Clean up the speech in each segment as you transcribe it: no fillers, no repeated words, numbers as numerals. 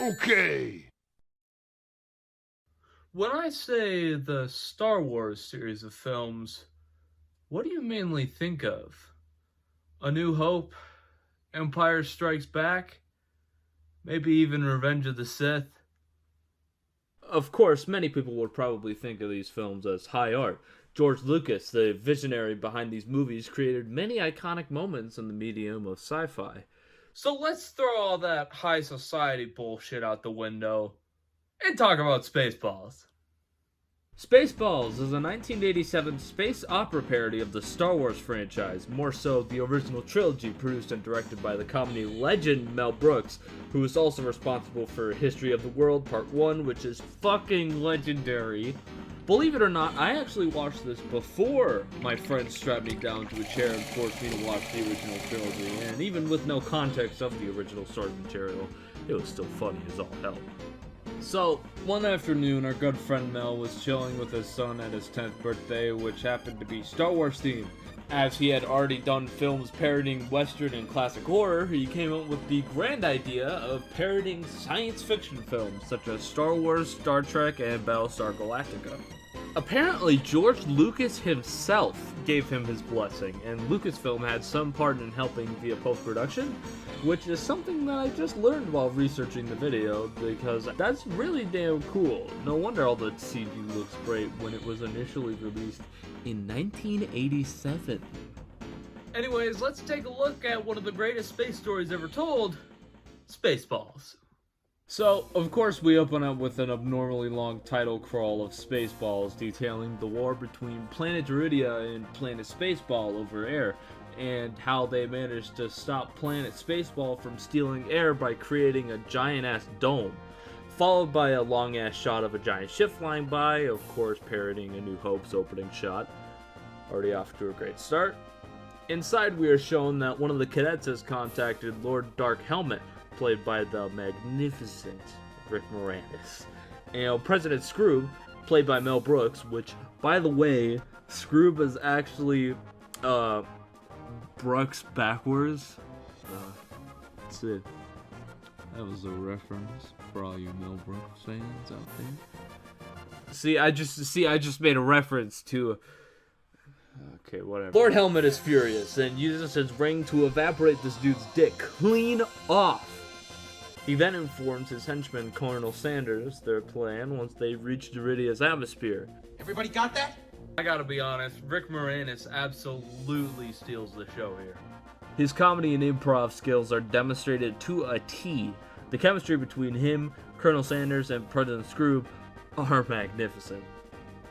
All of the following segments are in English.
Okay. When I say the Star Wars series of films, what do you mainly think of? A New Hope? Empire Strikes Back? Maybe even Revenge of the Sith? Of course, many people would probably think of these films as high art. George Lucas, the visionary behind these movies, created many iconic moments in the medium of sci-fi. So let's throw all that high society bullshit out the window and talk about Spaceballs. Spaceballs is a 1987 space opera parody of the Star Wars franchise, more so the original trilogy produced and directed by the comedy legend Mel Brooks, who is also responsible for History of the World Part 1, which is fucking legendary. Believe it or not, I actually watched this before my friends strapped me down to a chair and forced me to watch the original trilogy, and even with no context of the original source material, it was still funny as all hell. So, one afternoon, our good friend Mel was chilling with his son at his 10th birthday, which happened to be Star Wars themed. As he had already done films parodying Western and classic horror, he came up with the grand idea of parodying science fiction films such as Star Wars, Star Trek, and Battlestar Galactica. Apparently, George Lucas himself gave him his blessing, and Lucasfilm had some part in helping via post-production, which is something that I just learned while researching the video, because that's really damn cool. No wonder all the CG looks great when it was initially released in 1987. Anyways, let's take a look at one of the greatest space stories ever told, Spaceballs. So, of course, we open up with an abnormally long title crawl of Spaceballs detailing the war between Planet Iridia and Planet Spaceball over air, and how they managed to stop Planet Spaceball from stealing air by creating a giant-ass dome, followed by a long-ass shot of a giant ship flying by, of course parodying A New Hope's opening shot. Already off to a great start. Inside, we are shown that one of the cadets has contacted Lord Dark Helmet, played by the magnificent Rick Moranis, and President Scroob, played by Mel Brooks, which, by the way, Scroob is actually, Brooks backwards. That's it. That was a reference for all you Mel Brooks fans out there. I just made a reference to... Okay, whatever. Lord Helmet is furious and uses his ring to evaporate this dude's dick clean off. He then informs his henchman Colonel Sanders their plan once they reach Iridia's atmosphere. Everybody got that? I gotta be honest, Rick Moranis absolutely steals the show here. His comedy and improv skills are demonstrated to a T. The chemistry between him, Colonel Sanders, and President Scroob are magnificent.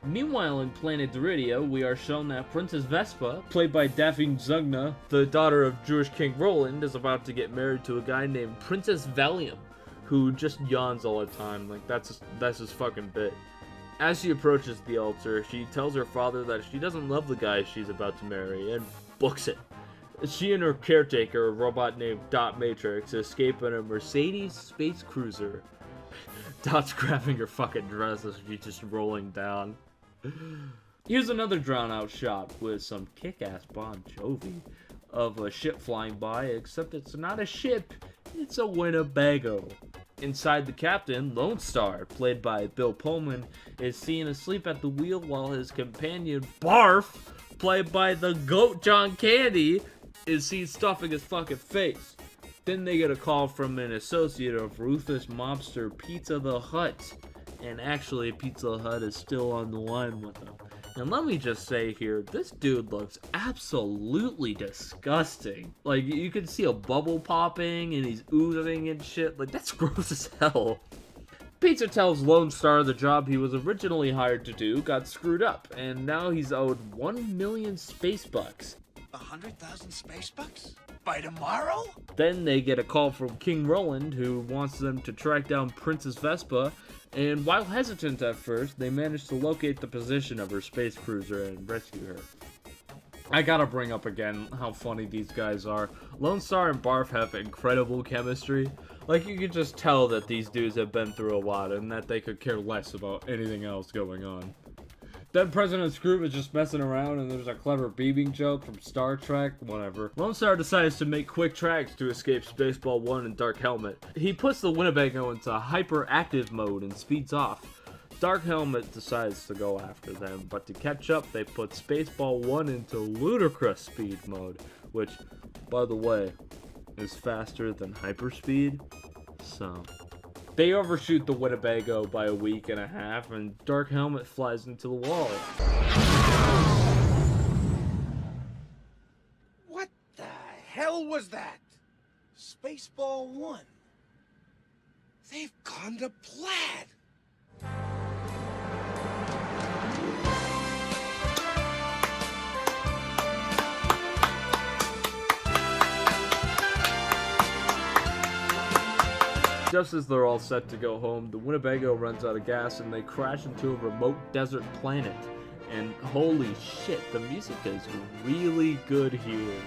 Meanwhile, in Planet Iridia, we are shown that Princess Vespa, played by Daphne Zugna, the daughter of Jewish King Roland, is about to get married to a guy named Princess Valium, who just yawns all the time. Like, that's his fucking bit. As she approaches the altar, she tells her father that she doesn't love the guy she's about to marry, and books it. She and her caretaker, a robot named Dot Matrix, escape in a Mercedes space cruiser. Dot's grabbing her fucking dress as she's just rolling down. Here's another drawn-out shot with some kick-ass Bon Jovi of a ship flying by, except it's not a ship, it's a Winnebago. Inside, the captain, Lone Star, played by Bill Pullman, is seen asleep at the wheel while his companion, Barf, played by the GOAT John Candy, is seen stuffing his fucking face. Then they get a call from an associate of ruthless mobster Pizza the Hut. And actually, Pizza the Hut is still on the line with them. And let me just say here, this dude looks absolutely disgusting. Like, you can see a bubble popping and he's oozing and shit. Like, that's gross as hell. Pizza tells Lone Star the job he was originally hired to do got screwed up, and now he's owed 1 million space bucks. 100,000 space bucks? By tomorrow? Then they get a call from King Roland, who wants them to track down Princess Vespa, and while hesitant at first, they manage to locate the position of her space cruiser and rescue her. I gotta bring up again how funny these guys are. Lone Star and Barf have incredible chemistry. Like, you can just tell that these dudes have been through a lot and that they could care less about anything else going on. Then President Scrooge is just messing around and there's a clever beaming joke from Star Trek, whatever. Lone Star decides to make quick tracks to escape Spaceball 1 and Dark Helmet. He puts the Winnebago into hyperactive mode and speeds off. Dark Helmet decides to go after them, but to catch up, they put Spaceball 1 into ludicrous speed mode, which, by the way, is faster than hyperspeed, so... They overshoot the Winnebago by a week and a half, and Dark Helmet flies into the wall. What the hell was that? Spaceball 1. They've gone to plaid. Just as they're all set to go home, the Winnebago runs out of gas and they crash into a remote desert planet. And holy shit, the music is really good here.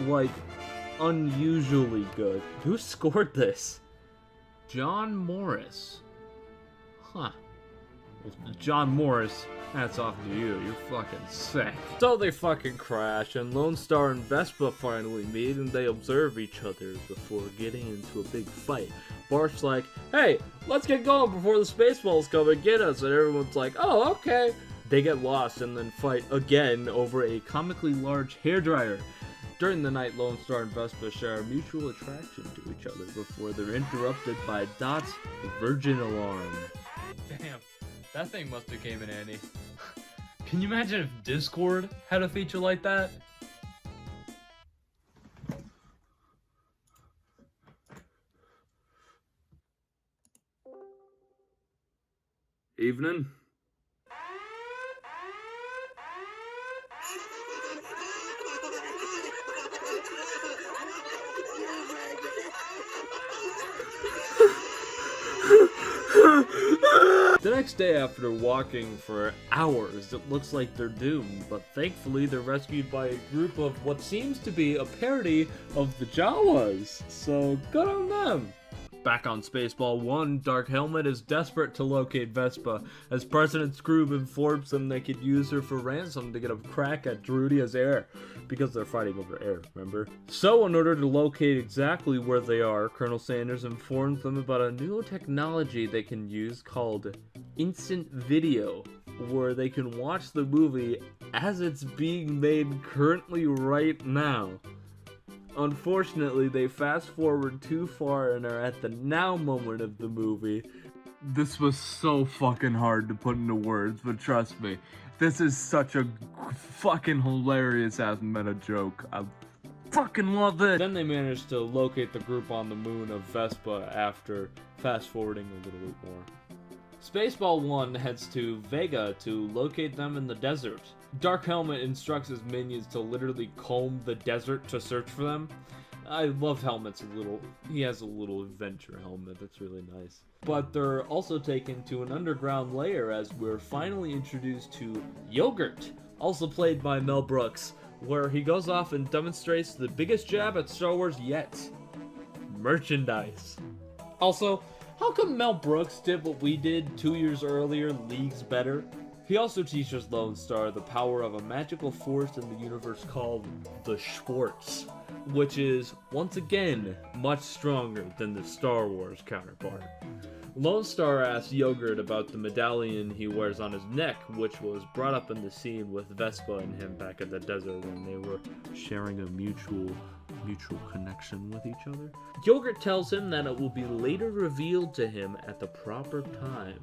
Like, unusually good. Who scored this? John Morris. Huh. Well, John Morris, hats off to you. You're fucking sick. So they fucking crash, and Lone Star and Vespa finally meet, and they observe each other before getting into a big fight. Barf's like, hey, let's get going before the Spaceballs come and get us, and everyone's like, oh, okay. They get lost and then fight again over a comically large hairdryer. During the night, Lone Star and Vespa share a mutual attraction to each other before they're interrupted by Dot's virgin alarm. Damn, that thing must have came in handy. Can you imagine if Discord had a feature like that? Evening. The next day, after walking for hours, it looks like they're doomed, but thankfully they're rescued by a group of what seems to be a parody of the Jawas, so good on them. Back on Spaceball 1, Dark Helmet is desperate to locate Vespa, as President Scrooge informs them they could use her for ransom to get a crack at Gerudia's heir, because they're fighting over heir, remember? So in order to locate exactly where they are, Colonel Sanders informs them about a new technology they can use called Instant Video, where they can watch the movie as it's being made currently right now. Unfortunately, they fast forward too far and are at the now moment of the movie. This was so fucking hard to put into words, but trust me, this is such a fucking hilarious ass meta joke. I fucking love it. Then they manage to locate the group on the moon of Vespa after fast forwarding a little bit more. Spaceball 1 heads to Vega to locate them in the desert. Dark Helmet instructs his minions to literally comb the desert to search for them. I love Helmet's he has a little adventure helmet, that's really nice. But they're also taken to an underground lair as we're finally introduced to Yogurt, also played by Mel Brooks, where he goes off and demonstrates the biggest jab at Star Wars yet. Merchandise. Also, how come Mel Brooks did what we did 2 years earlier leagues better? He also teaches Lone Star the power of a magical force in the universe called the Schwartz, which is, once again, much stronger than the Star Wars counterpart. Lone Star asks Yogurt about the medallion he wears on his neck, which was brought up in the scene with Vespa and him back at the desert when they were sharing a mutual connection with each other. Yogurt tells him that it will be later revealed to him at the proper time.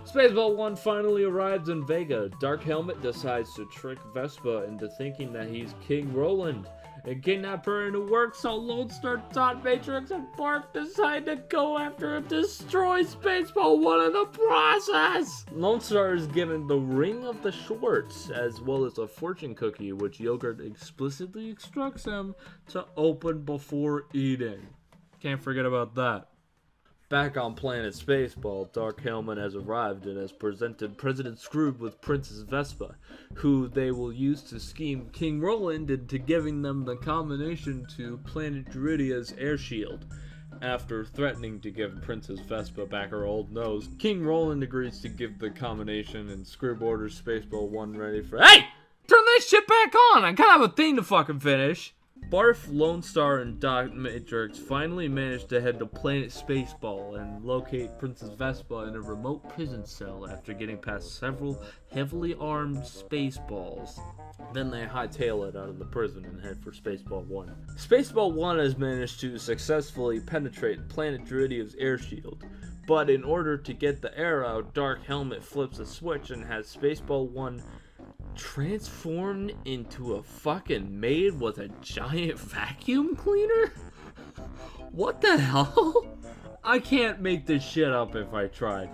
Spaceball 1 finally arrives in Vega. Dark Helmet decides to trick Vespa into thinking that he's King Roland and kidnap her into work, so Lone Star, Dot Matrix, and Barf decide to go after and destroy Spaceball 1 in the process! Lone Star is given the Ring of the Schwartz, as well as a fortune cookie, which Yogurt explicitly instructs him to open before eating. Can't forget about that. Back on planet Spaceball, Dark Helmet has arrived and has presented President Scrooge with Princess Vespa, who they will use to scheme King Roland into giving them the combination to planet Gerudia's air shield. After threatening to give Princess Vespa back her old nose, King Roland agrees to give the combination, and Scroob orders Spaceball 1 ready for— Hey! Turn this shit back on! I gotta have a thing to fucking finish! Barf, Lone Star, and Dot Matrix finally manage to head to Planet Spaceball and locate Princess Vespa in a remote prison cell after getting past several heavily armed Spaceballs. Then they hightail it out of the prison and head for Spaceball 1. Spaceball 1 has managed to successfully penetrate Planet Druidia's air shield, but in order to get the air out, Dark Helmet flips a switch and has Spaceball 1 transformed into a fucking maid with a giant vacuum cleaner? What the hell? I can't make this shit up if I tried.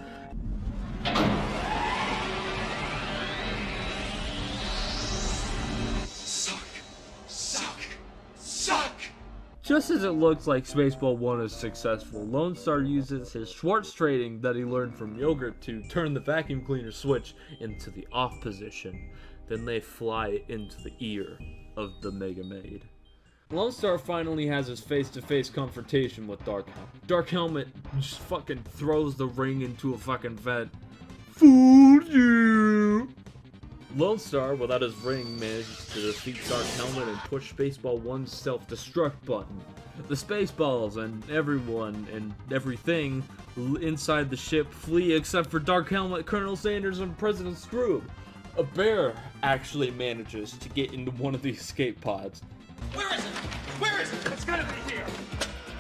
Suck! Just as it looks like Spaceball 1 is successful, Lone Star uses his Schwartz trading that he learned from Yogurt to turn the vacuum cleaner switch into the off position. Then they fly into the ear of the Mega Maid. Lone Star finally has his face-to-face confrontation with Dark Helmet. Dark Helmet just fucking throws the ring into a fucking vent. Fooled you! Lone Star, without his ring, manages to defeat Dark Helmet and push Spaceball 1's self-destruct button. The Spaceballs and everyone and everything inside the ship flee except for Dark Helmet, Colonel Sanders, and President Scroob. A bear actually manages to get into one of the escape pods. Where is it? Where is it? It's gotta be here.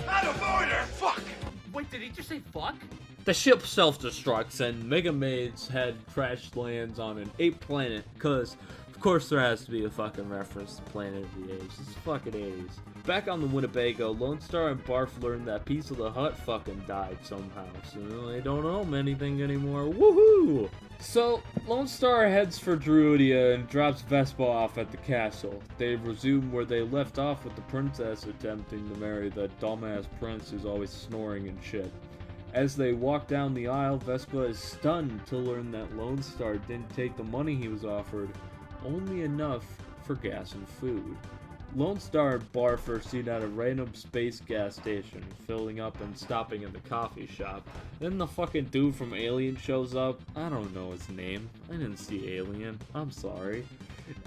Out of order! Fuck! Wait, did he just say fuck? The ship self-destructs and Mega Maid's head crash lands on an ape planet, cause of course there has to be a fucking reference to Planet of the Apes. It's fucking 80s. Back on the Winnebago, Lone Star and Barf learn that Piece of the Hut fucking died somehow, so they don't owe him anything anymore. Woohoo! So, Lone Star heads for Druidia and drops Vespa off at the castle. They resume where they left off with the princess attempting to marry that dumbass prince who's always snoring and shit. As they walk down the aisle, Vespa is stunned to learn that Lone Star didn't take the money he was offered, only enough for gas and food. Lone Star and Barf are seen at a random space gas station, filling up and stopping in the coffee shop. Then the fucking dude from Alien shows up. I don't know his name. I didn't see Alien. I'm sorry.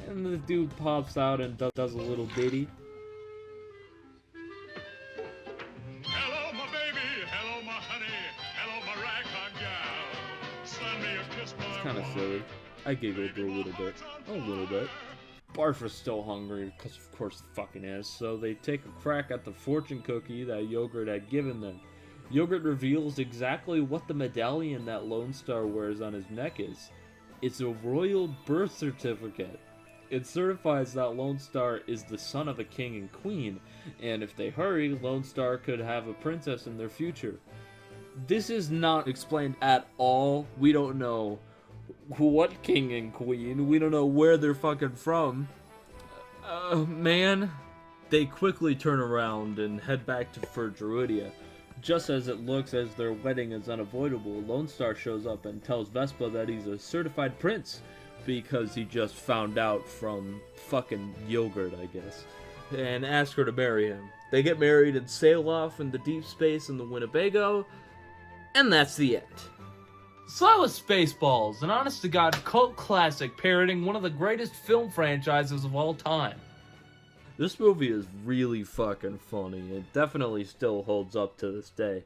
And the dude pops out and does a little ditty. Hello, my baby. Hello, my honey. Hello, my ragtime gal. Send me a kiss, It's kind of silly. I giggled a little bit. A little bit. Barf is still hungry, because of course the fucking is, so they take a crack at the fortune cookie that Yogurt had given them. Yogurt reveals exactly what the medallion that Lone Star wears on his neck is. It's a royal birth certificate. It certifies that Lone Star is the son of a king and queen, and if they hurry, Lone Star could have a princess in their future. This is not explained at all. We don't know what king and queen. We don't know where they're fucking from. Man. They quickly turn around and head back for Druidia. Just as it looks as their wedding is unavoidable, Lone Star shows up and tells Vespa that he's a certified prince because he just found out from fucking Yogurt, I guess, and asks her to marry him. They get married and sail off into deep space in the Winnebago, and that's the end. So that was Spaceballs, an honest-to-God cult classic parroting one of the greatest film franchises of all time. This movie is really fucking funny. It definitely still holds up to this day.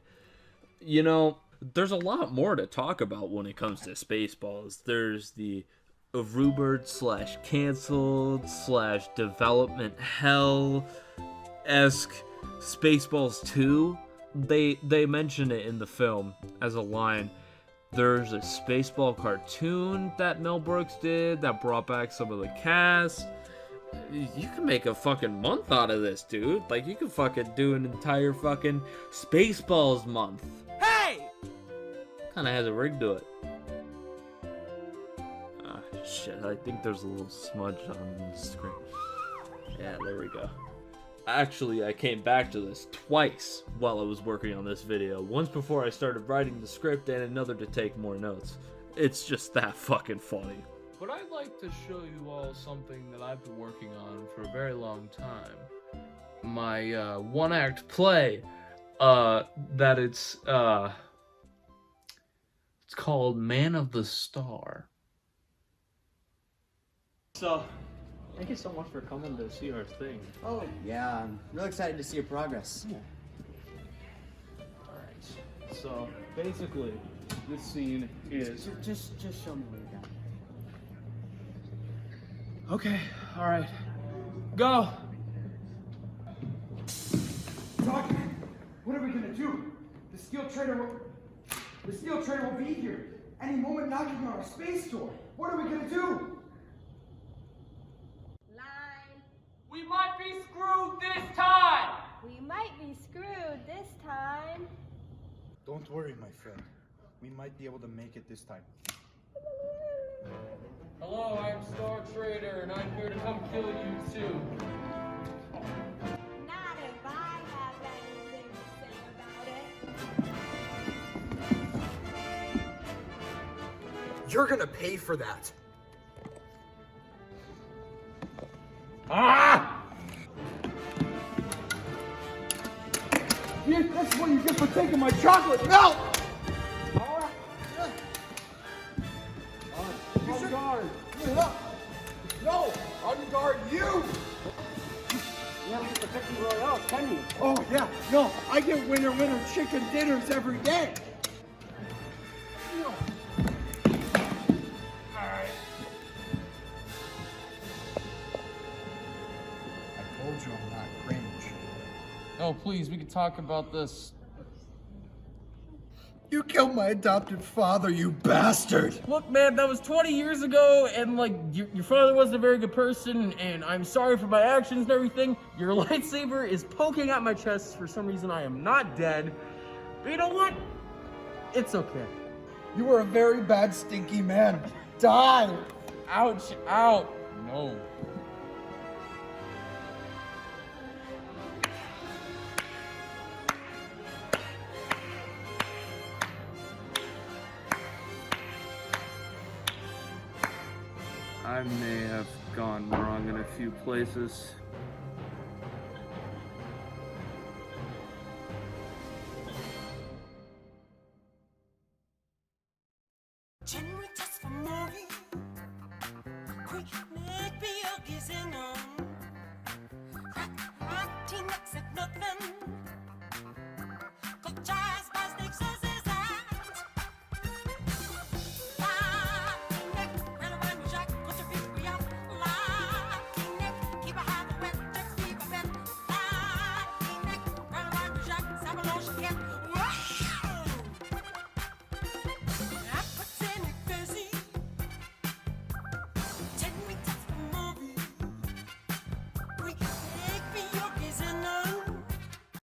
You know, there's a lot more to talk about when it comes to Spaceballs. There's the rumored / canceled / development hell-esque Spaceballs 2. They mention it in the film as a line. There's a Spaceball cartoon that Mel Brooks did that brought back some of the cast. You can make a fucking month out of this, dude. Like, you could fucking do an entire fucking Spaceballs month. Hey! Kinda has a rig to it. Ah, shit, I think there's a little smudge on the screen. Yeah, there we go. Actually, I came back to this twice while I was working on this video. Once before I started writing the script and another to take more notes. It's just that fucking funny. But I'd like to show you all something that I've been working on for a very long time. My one-act play that it's called Man of the Star. So, thank you so much for coming to see our thing. Oh, yeah, I'm real excited to see your progress. Yeah. Alright, so basically, this scene is... Just show me what you got. Okay, alright. Go! Doc, what are we gonna do? The steel trader will be here any moment, knocking on our space door. What are we gonna do? Line. We might be screwed this time! We might be screwed this time. Don't worry, my friend. We might be able to make it this time. Hello, I'm Star Trader, and I'm here to come kill you too. Not if I have anything to say about it. You're gonna pay for that. Yeah, that's what you get for taking my chocolate milk! On guard. No, on guard you. You haven't get the 50 Royale, can you? Oh yeah, no, I get winner chicken dinners every day. I told you I'm not cringe. Oh, please, we can talk about this. You killed my adopted father, you bastard! Look, man, that was 20 years ago, and like your father wasn't a very good person, and I'm sorry for my actions and everything. Your lightsaber is poking at my chest for some reason. I am not dead, but you know what? It's okay. You were a very bad, stinky man. Die! Ouch, out. No. I may have gone wrong in a few places. Quick, make me your kissing on. Rock, rock,